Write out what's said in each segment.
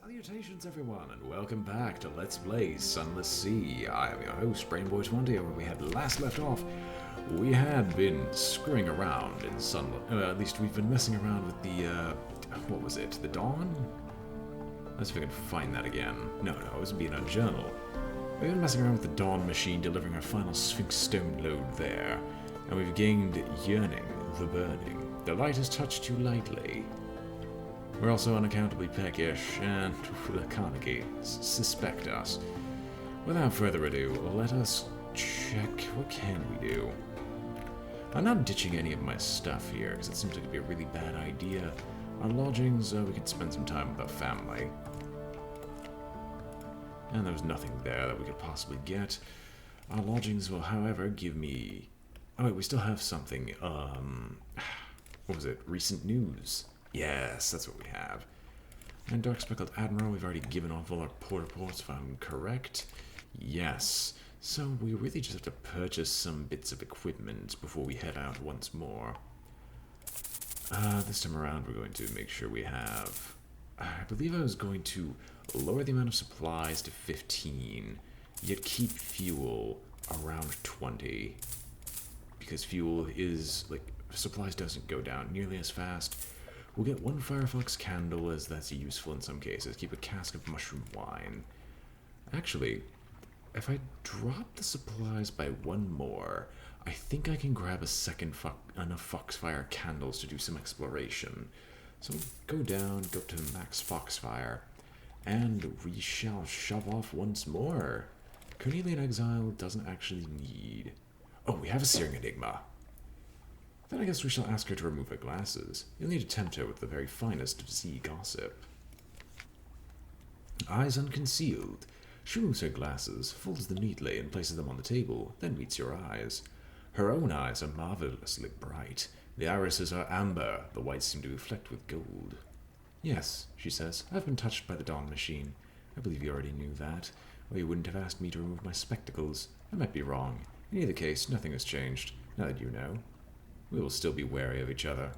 Salutations everyone, and welcome back to Let's Play Sunless Sea. I am your host, BrainBoy20, and where we had last left off, we had been screwing around in Sunless. At least we've been messing around with the, what was it, the Dawn? Let's see if I can find that again. No, it was being a journal. We've been messing around with the Dawn machine, delivering our final Sphinx stone load there, and we've gained Yearning, the Burning. The light has touched you lightly. We're also unaccountably peckish, and laconically suspect us. Without further ado, let us check. What can we do? I'm not ditching any of my stuff here, because it seems like it'd be a really bad idea. Our lodgings, we could spend some time with our family. And there was nothing there that we could possibly get. Our lodgings will, however, give me... Oh wait, we still have something. What was it? Recent news. Yes, that's what we have. And Dark Speckled Admiral, we've already given off all our port reports, if I'm correct. Yes. So we really just have to purchase some bits of equipment before we head out once more. This time around, we're going to make sure we have... I believe I was going to lower the amount of supplies to 15, yet keep fuel around 20. Because fuel is, like, supplies doesn't go down nearly as fast. We'll get one Firefox candle, as that's useful in some cases. Keep a cask of mushroom wine. Actually, if I drop the supplies by one more, I think I can grab a second enough Foxfire candles to do some exploration. So go down, go up to max Foxfire, and we shall shove off once more. Cornelian Exile doesn't actually need... Oh, we have a Searing Enigma. Then I guess we shall ask her to remove her glasses. You'll need to tempt her with the very finest of sea gossip. Eyes unconcealed. She removes her glasses, folds them neatly, and places them on the table, then meets your eyes. Her own eyes are marvelously bright. The irises are amber, the whites seem to reflect with gold. Yes, she says, I've been touched by the Dawn machine. I believe you already knew that, or you wouldn't have asked me to remove my spectacles. I might be wrong. In either case, nothing has changed, now that you know. We will still be wary of each other.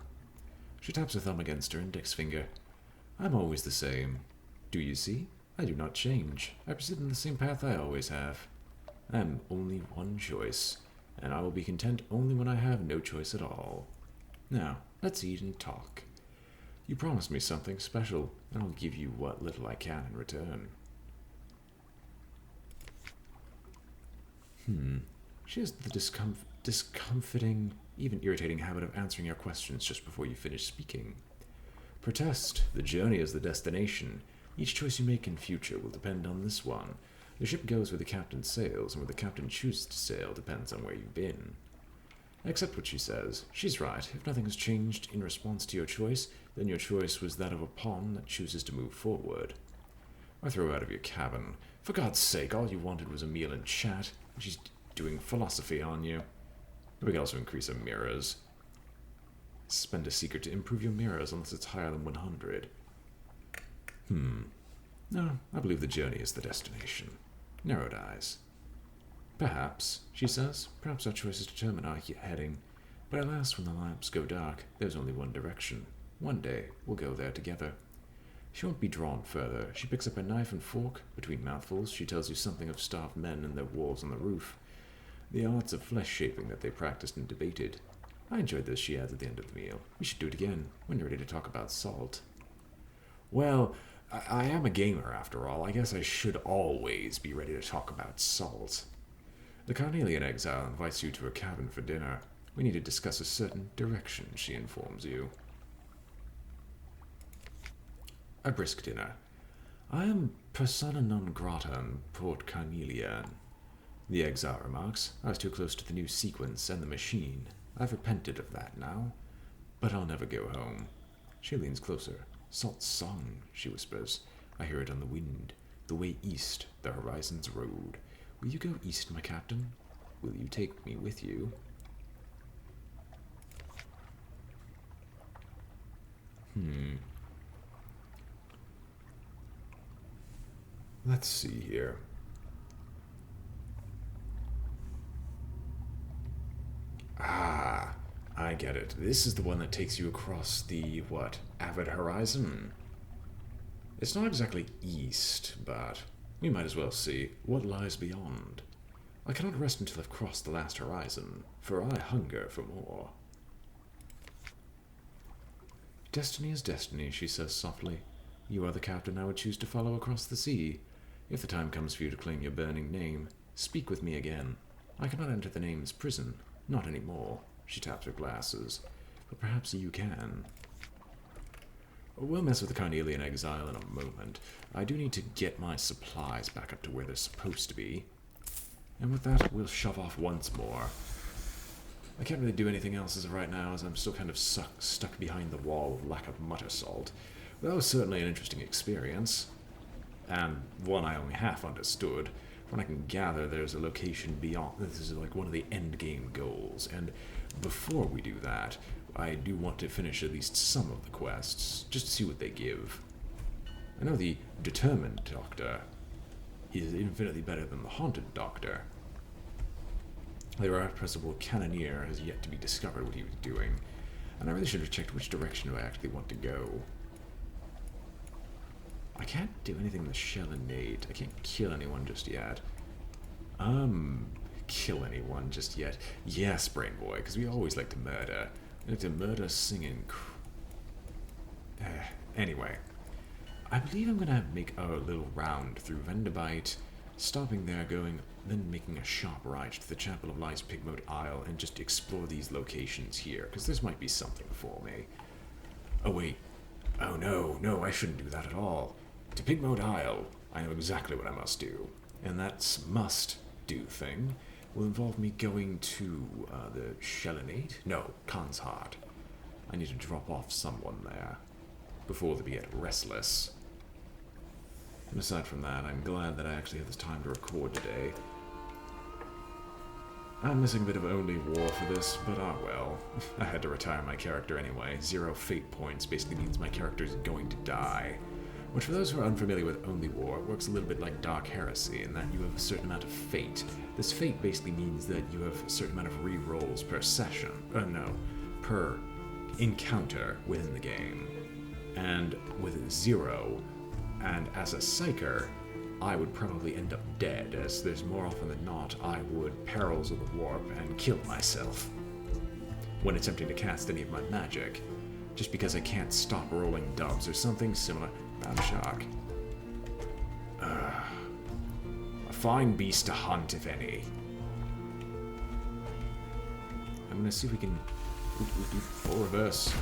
She taps her thumb against her index finger. I'm always the same. Do you see? I do not change. I proceed in the same path I always have. I am only one choice, and I will be content only when I have no choice at all. Now, let's eat and talk. You promised me something special, and I'll give you what little I can in return. She has the discomfiting, even irritating habit of answering your questions just before you finish speaking. Protest. The journey is the destination. Each choice you make in future will depend on this one. The ship goes where the captain sails, and where the captain chooses to sail depends on where you've been. Accept what she says. She's right. If nothing has changed in response to your choice, then your choice was that of a pawn that chooses to move forward. I throw her out of your cabin. For God's sake, all you wanted was a meal and chat, and she's doing philosophy on you. We can also increase our mirrors. Spend a secret to improve your mirrors unless it's higher than 100. No, I believe the journey is the destination. Narrowed eyes. Perhaps, she says. Perhaps our choices determine our heading. But alas, when the lamps go dark, there's only one direction. One day, we'll go there together. She won't be drawn further. She picks up a knife and fork. Between mouthfuls, she tells you something of starved men and their walls on the roof. The arts of flesh-shaping that they practiced and debated. I enjoyed this, she adds at the end of the meal. We should do it again, when you're ready to talk about salt. Well, I am a gamer after all. I guess I should always be ready to talk about salt. The Carnelian Exile invites you to her cabin for dinner. We need to discuss a certain direction, she informs you. A brisk dinner. I am persona non grata in Port Carnelian. The exile remarks, I was too close to the new sequence and the machine. I've repented of that now. But I'll never go home. She leans closer. Salt's song, she whispers. I hear it on the wind. The way east, the horizon's road. Will you go east, my captain? Will you take me with you? Let's see here. I get it. This is the one that takes you across the, what, Avid Horizon? It's not exactly east, but we might as well see what lies beyond. I cannot rest until I've crossed the last horizon, for I hunger for more. Destiny is destiny, she says softly. You are the captain I would choose to follow across the sea. If the time comes for you to claim your burning name, speak with me again. I cannot enter the name's prison, not anymore. She taps her glasses. But perhaps you can. We'll mess with the Carnelian exile in a moment. I do need to get my supplies back up to where they're supposed to be. And with that, we'll shove off once more. I can't really do anything else as of right now, as I'm still kind of stuck behind the wall of lack of mutter salt. But that was certainly an interesting experience. And one I only half understood. From what I can gather, there's a location beyond. This is like one of the endgame goals. And before we do that, I do want to finish at least some of the quests, just to see what they give. I know the Determined Doctor is infinitely better than the Haunted Doctor. The irrepressible Cannoneer has yet to be discovered what he was doing, and I really should have checked which direction do I actually want to go. I can't do anything with Shellinade. I can't kill anyone just yet. Kill anyone just yet. Yes, BrainBoy, because we always like to murder. We like to murder singing. Anyway, I believe I'm gonna make a little round through Vendabite, stopping there, then making a sharp right to the Chapel of Light's Pigmote Isle and just explore these locations here, because this might be something for me. Oh wait. Oh no, I shouldn't do that at all. To Pigmote Isle, I know exactly what I must do, and that must-do thing will involve me going to the Shellinade? No, Khan's Heart. I need to drop off someone there before they get restless. And aside from that, I'm glad that I actually have this time to record today. I'm missing a bit of Only War for this, but ah well. I had to retire my character anyway. 0 fate points basically means my character is going to die. Which, for those who are unfamiliar with Only War, works a little bit like Dark Heresy in that you have a certain amount of fate. This fate basically means that you have a certain amount of re-rolls per session. Per encounter within the game. And with 0, and as a psyker, I would probably end up dead, as there's more often than not I would perils of the warp and kill myself when attempting to cast any of my magic, just because I can't stop rolling dubs or something similar. Bound Shark. A fine beast to hunt, if any. I'm gonna see if we can do full reverse.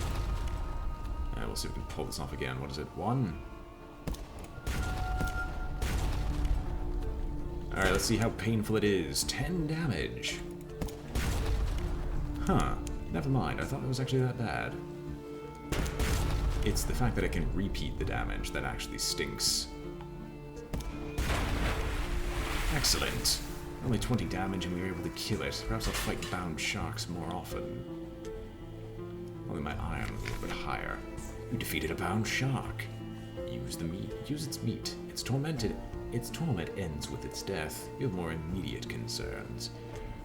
Yeah, we'll see if we can pull this off again. What is it? 1. Alright, let's see how painful it is. 10 damage. Huh. Never mind. I thought it was actually that bad. It's the fact that I can repeat the damage that actually stinks. Excellent. Only 20 damage and we were able to kill it. Perhaps I'll fight bound sharks more often. Only my iron was a little bit higher. You defeated a bound shark. Use the meat. Use its meat. Its torment ends with its death. You have more immediate concerns.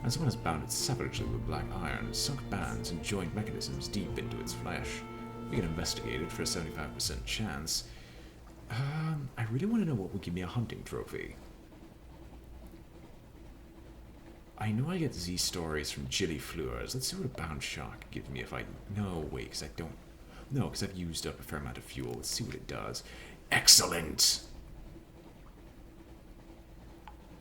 And someone has bound it savagely with black iron, sunk bands and joint mechanisms deep into its flesh. We can investigate it for a 75% chance. I really want to know what would give me a hunting trophy. I know I get Z stories from Jilly Fleurs. Let's see what a bound shark gives me if I... No, wait, because I don't... No, because I've used up a fair amount of fuel. Let's see what it does. Excellent!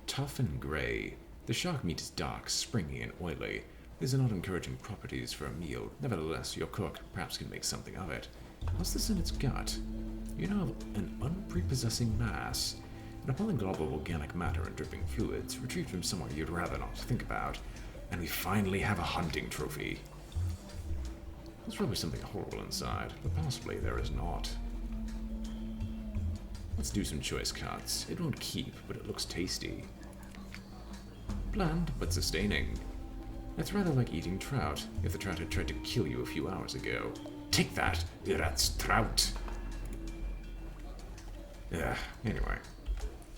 Tough and grey. The shark meat is dark, springy, and oily. These are not encouraging properties for a meal. Nevertheless, your cook perhaps can make something of it. What's this in its gut? You know, an unprepossessing mass. An appalling glob of organic matter and dripping fluids, retrieved from somewhere you'd rather not think about. And we finally have a hunting trophy. There's probably something horrible inside, but possibly there is not. Let's do some choice cuts. It won't keep, but it looks tasty. Bland, but sustaining. It's rather like eating trout, if the trout had tried to kill you a few hours ago. Take that, that's trout! Anyway.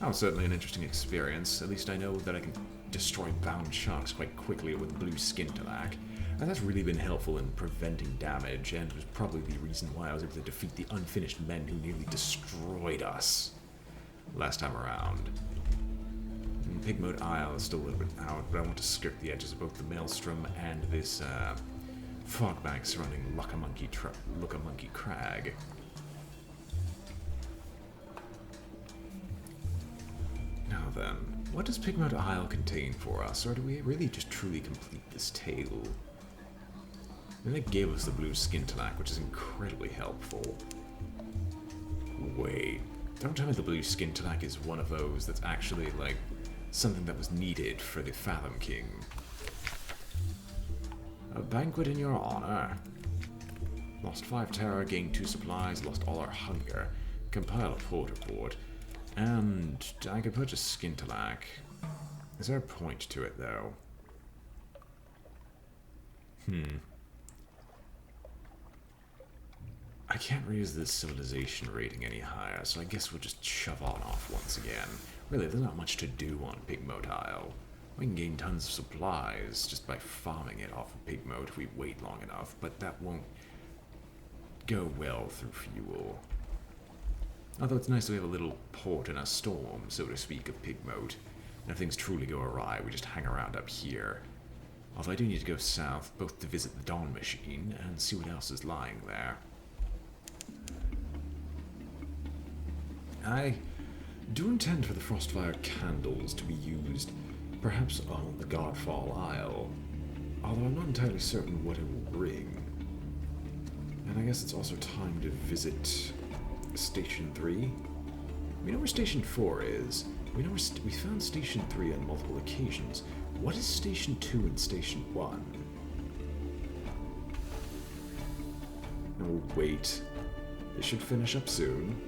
That was certainly an interesting experience. At least I know that I can destroy bound sharks quite quickly with blue skin to lack. And that's really been helpful in preventing damage, and was probably the reason why I was able to defeat the unfinished men who nearly destroyed us last time around. Pig Mode Isle is still a little bit out, but I want to skirt the edges of both the Maelstrom and this fog bank surrounding Lookamonkey Crag. Now then, what does Pig Mode Isle contain for us, or do we really just truly complete this tale? And they gave us the blue skin tonic, which is incredibly helpful. Wait, don't tell me the blue skin tonic is one of those that's actually, like, something that was needed for the Fathom King. A banquet in your honor. Lost 5 terror, gained 2 supplies, lost all our hunger. Compile a port report. And I could purchase skin tonic. Is there a point to it, though? I can't raise this civilization rating any higher, so I guess we'll just shove on off once again. Really, there's not much to do on Pig Mode Isle. We can gain tons of supplies just by farming it off of Pig Mode if we wait long enough, but that won't go well through fuel. Although it's nice to have a little port in a storm, so to speak, of Pig Mode. And if things truly go awry, we just hang around up here. Although I do need to go south, both to visit the Dawn Machine and see what else is lying there. I do intend for the Frostfire candles to be used, perhaps on the Godfall Isle, although I'm not entirely certain what it will bring. And I guess it's also time to visit Station 3. We know where Station 4 is. We know we found Station 3 on multiple occasions. What is Station 2 and Station 1? Oh, wait. It should finish up soon.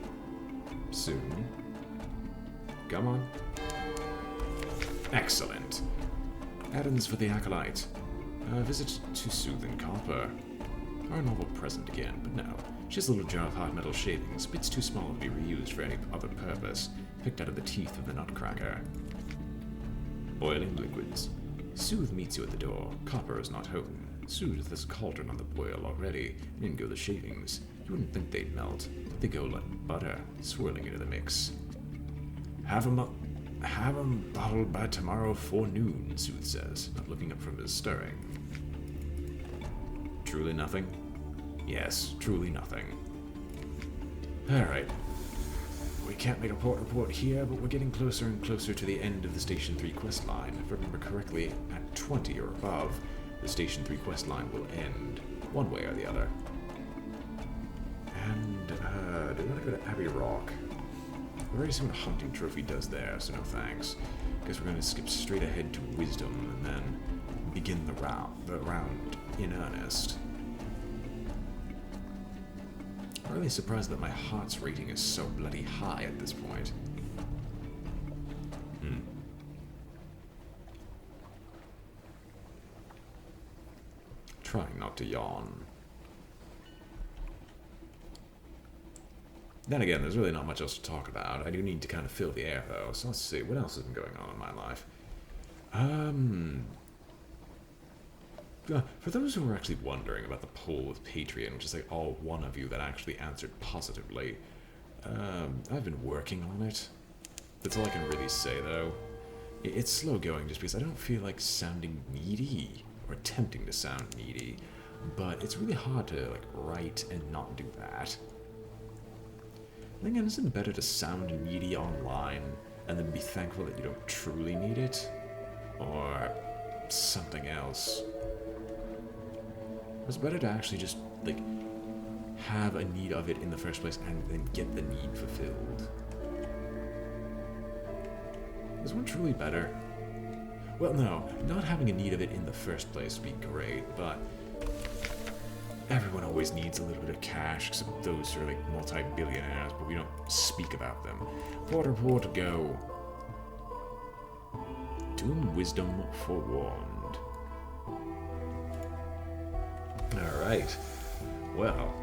Soon. Come on. Excellent. Add-ins for the Acolyte. Visit to Soothing Copper. Our novel present again, but no. She has a little jar of hard metal shavings, bits too small to be reused for any other purpose, picked out of the teeth of the Nutcracker. Boiling liquids. Soothe meets you at the door. Copper is not home. Soothe, there's a cauldron on the boil already, and in go the shavings. You wouldn't think they'd melt. They go like butter, swirling into the mix. Have 'em bottled by tomorrow forenoon, Soothe says, not looking up from his stirring. Truly nothing? Yes, truly nothing. Alright. We can't make a port report here, but we're getting closer and closer to the end of the Station 3 quest line. If I remember correctly, at 20 or above, the Station 3 quest line will end, one way or the other. And, do we want to go to Abbey Rock? We've already seen what a hunting trophy does there, so no thanks. Guess we're going to skip straight ahead to Wisdom, and then begin the round in earnest. I'm really surprised that my heart's rating is so bloody high at this point. Trying not to yawn. Then again, there's really not much else to talk about. I do need to kind of fill the air, though, so let's see. What else has been going on in my life? For those who are actually wondering about the poll with Patreon, which is like all one of you that actually answered positively, I've been working on it. That's all I can really say, though. It's slow going just because I don't feel like sounding needy, or attempting to sound needy, but it's really hard to like write and not do that. Then again, isn't it better to sound needy online and then be thankful that you don't truly need it? Or something else? It's better to actually just, like, have a need of it in the first place and then get the need fulfilled. Is one truly better? Well, no, not having a need of it in the first place would be great, but everyone always needs a little bit of cash, except those who are like multi-billionaires, but we don't speak about them. Port, go. Doom Wisdom forewarned. Alright. Well,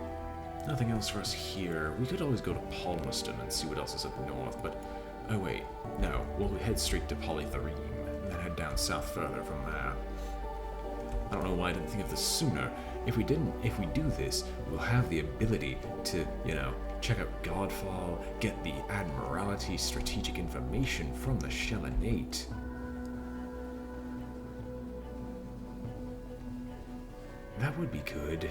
nothing else for us here. We could always go to Palmerston and see what else is up north, but... Oh wait, no. We'll head straight to Polytherine, and then head down south further from there. I don't know why I didn't think of this sooner. If we do this, we'll have the ability to, check out Godfall, get the Admiralty strategic information from the Shellinate. That would be good.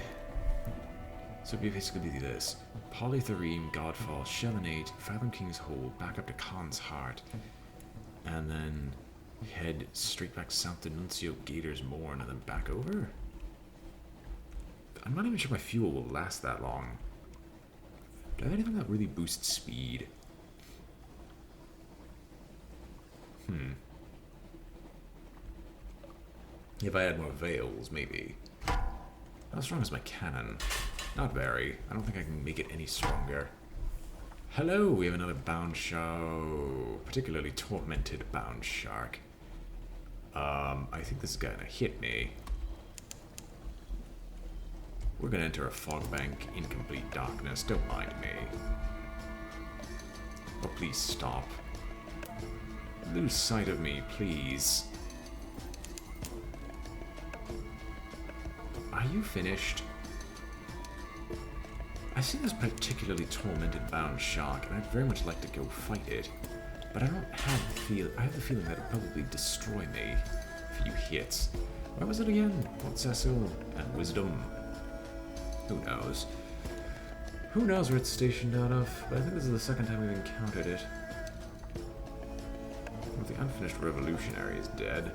So we basically do this. Polythereme, Godfall, Shellinate, Fathom King's Hold, back up to Khan's Heart, and then head straight back south to Nuncio Gator's Morn, and then back over? I'm not even sure my fuel will last that long. Do I have anything that really boosts speed? If I had more veils, maybe. How strong is my cannon? Not very. I don't think I can make it any stronger. Hello, we have another bound shark. Particularly tormented bound shark. I think this is gonna hit me. We're gonna enter a fog bank in complete darkness. Don't mind me. Oh, please stop. Lose sight of me, please. Are you finished? I see this particularly tormented bound shark, and I'd very much like to go fight it. But I don't have the feel. I have the feeling that it'll probably destroy me. A few hits. Where was it again? Port Cecil and Wisdom. Who knows? Who knows where it's stationed out of? But I think this is the second time we've encountered it. Well, the unfinished revolutionary is dead.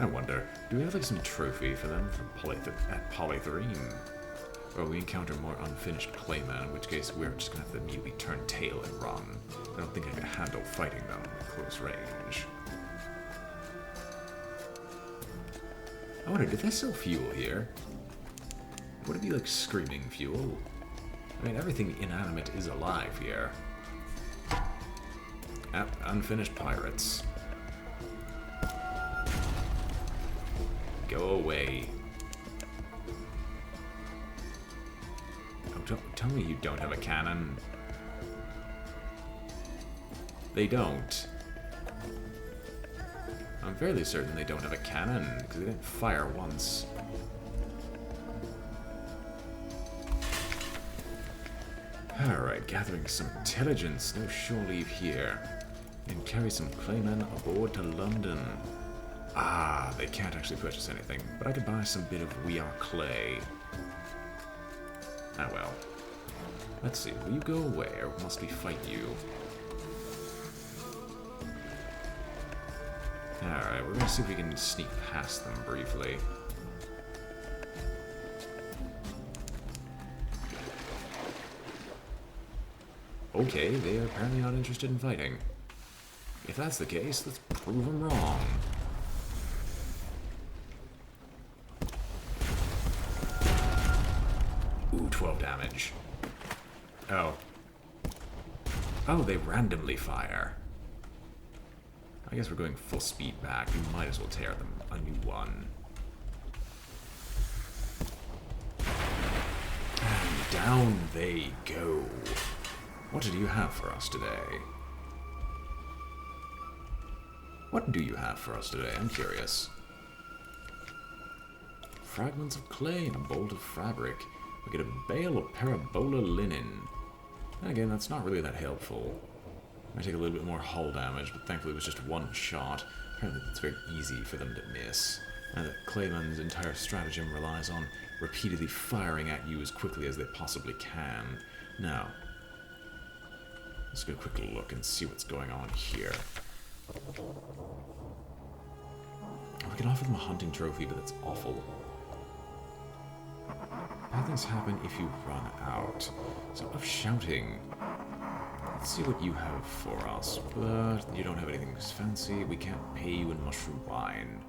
I wonder, do we have like some trophy for them from Polythereme? Or we encounter more unfinished claymen, in which case we're just gonna have to immediately turn tail and run. I don't think I can handle fighting them at close range. I wonder, did they sell fuel here? Would it be like screaming fuel? I mean, everything inanimate is alive here. Unfinished pirates. Go away. Oh, tell me you don't have a cannon. They don't. I'm fairly certain they don't have a cannon, because they didn't fire once. Alright, gathering some intelligence. No shore leave here. And carry some claymen aboard to London. Ah, they can't actually purchase anything, but I could buy some bit of We Are Clay. Ah well. Let's see, will you go away, or must we fight you? Alright, we're gonna see if we can sneak past them briefly. Okay, they are apparently not interested in fighting. If that's the case, let's prove them wrong. Ooh, 12 damage. Oh. Oh, they randomly fire. I guess we're going full speed back. We might as well tear them a new one. And down they go. What do you have for us today? What do you have for us today? I'm curious. Fragments of clay and a bolt of fabric. We get a bale of parabola linen. And again, that's not really that helpful. Might take a little bit more hull damage, but thankfully it was just one shot. Apparently it's very easy for them to miss. And that Clayman's entire stratagem relies on repeatedly firing at you as quickly as they possibly can. Now, let's get a quick look and see what's going on here. We can offer them a hunting trophy, but that's awful. Bad things happen if you run out. So enough shouting. Let's see what you have for us. But you don't have anything fancy. We can't pay you in mushroom wine.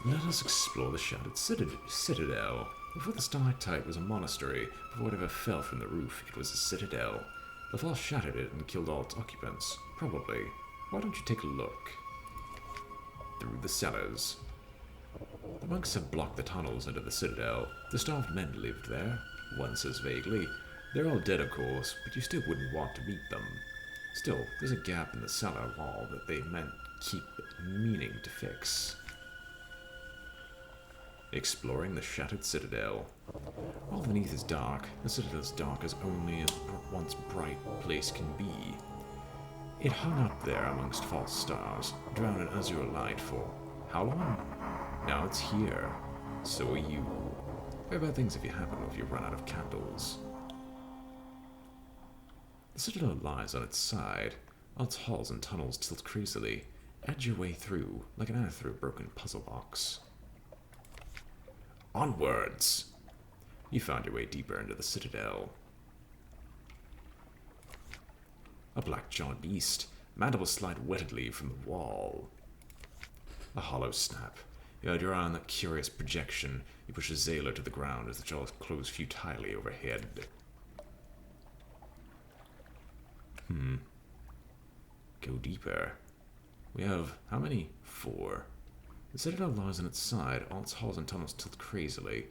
Let us explore the shattered citadel. Before the stalactite was a monastery. Before whatever fell from the roof, it was a citadel. The fall shattered it and killed all its occupants. Probably. Why don't you take a look? Through the cellars. The monks have blocked the tunnels into the citadel. The starved men lived there, one says vaguely. They're all dead, of course, but you still wouldn't want to meet them. Still, there's a gap in the cellar wall that they meant keep meaning to fix. Exploring the shattered citadel. All beneath is dark. The citadel's dark as only a once bright place can be. It hung up there amongst false stars, drowned in azure light for how long? Now it's here. So are you. Very bad things if you happen or if you run out of candles. The citadel lies on its side. All its halls and tunnels tilt crazily. Edge your way through, like an eye through a broken puzzle box. Onwards! You found your way deeper into the citadel. A black-jawed beast. Mandibles slide wettedly from the wall. A hollow snap. You had your eye on that curious projection. You push a Zailer to the ground as the jaws close futilely overhead. Go deeper. We have how many? 4. The citadel lies on its side. All its halls and tunnels tilt crazily.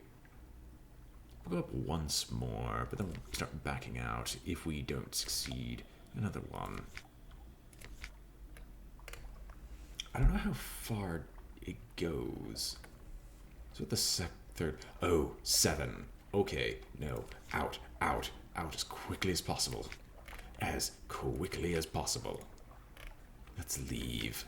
We'll go up once more, but then we'll start backing out if we don't succeed. Another one. I don't know how far it goes. So what the third? Oh, 7. Okay, no. Out, out, out as quickly as possible. As quickly as possible. Let's leave.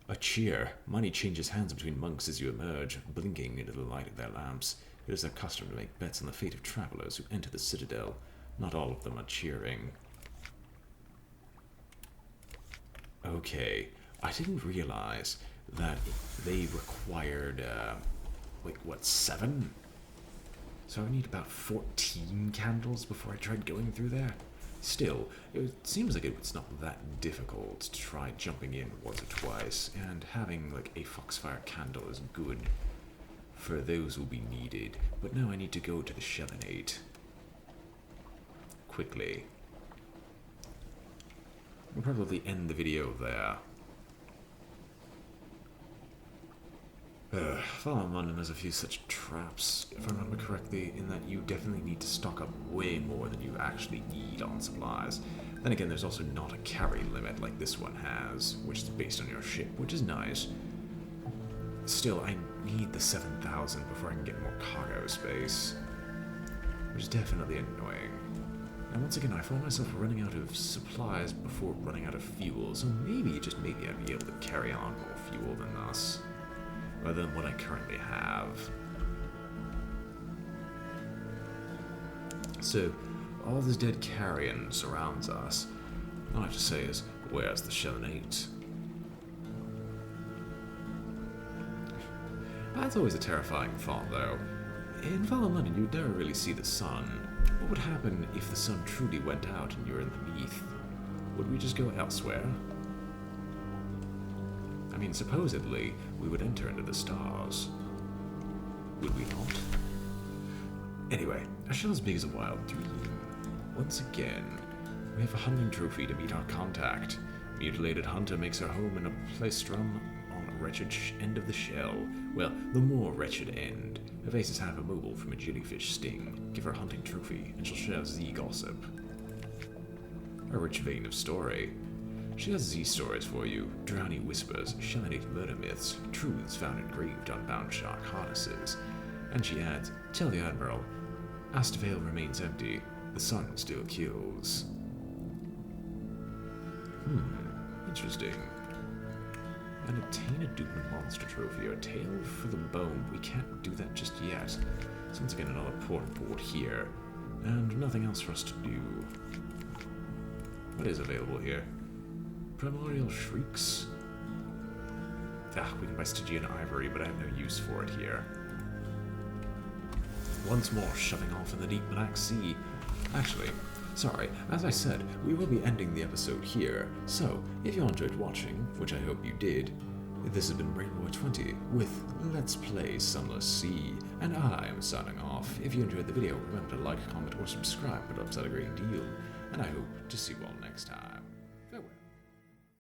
A cheer. Money changes hands between monks as you emerge, blinking into the light of their lamps. It is their custom to make bets on the fate of travelers who enter the citadel. Not all of them are cheering. Okay, I didn't realize that they required, wait, what, 7? So I need about 14 candles before I tried going through there. Still, it seems like it's not that difficult to try jumping in once or twice, and having like a foxfire candle is good for those who will be needed. But now I need to go to the Shellinate. Quickly. We'll probably end the video there. Fallen London has a few such traps, if I remember correctly, in that you definitely need to stock up way more than you actually need on supplies. Then again, there's also not a carry limit like this one has, which is based on your ship, which is nice. Still, I need the 7,000 before I can get more cargo space, which is definitely annoying. And once again, I find myself running out of supplies before running out of fuel, so maybe, just maybe, I'd be able to carry on more fuel than this. Rather than what I currently have. So, all this dead carrion surrounds us. All I have to say is, where's the Shellinate? That's always a terrifying thought, though. In Fallen London, you'd never really see the sun. What would happen if the sun truly went out and you were in the Neath? Would we just go elsewhere? I mean, supposedly, we would enter into the stars. Would we not? Anyway, a shell as big as a wild dream. Once again, we have a hunting trophy to meet our contact. Mutilated hunter makes her home in a playstrum on a wretched end of the shell. Well, the more wretched end. Her face is half immobile from a jellyfish sting. Give her a hunting trophy, and she'll share Z gossip. A rich vein of story. She has Z stories for you, drowny whispers, Shellinate murder myths, truths found engraved on bound shark harnesses. And she adds, tell the Admiral, Astavale remains empty, the sun still kills. Interesting. And obtain a Doomman monster trophy or a tail for the bone. We can't do that just yet. So once again, another port here. And nothing else for us to do. What is available here? Primordial Shrieks. We can buy Stygian Ivory, but I have no use for it here. Once more, shoving off in the deep Black Sea. Actually, sorry, as I said, we will be ending the episode here, so if you enjoyed watching, which I hope you did, this has been BrainBoy 20 with Let's Play Sunless Sea, and I am signing off. If you enjoyed the video, remember to like, comment, or subscribe, it helps out a great deal, and I hope to see you all next time.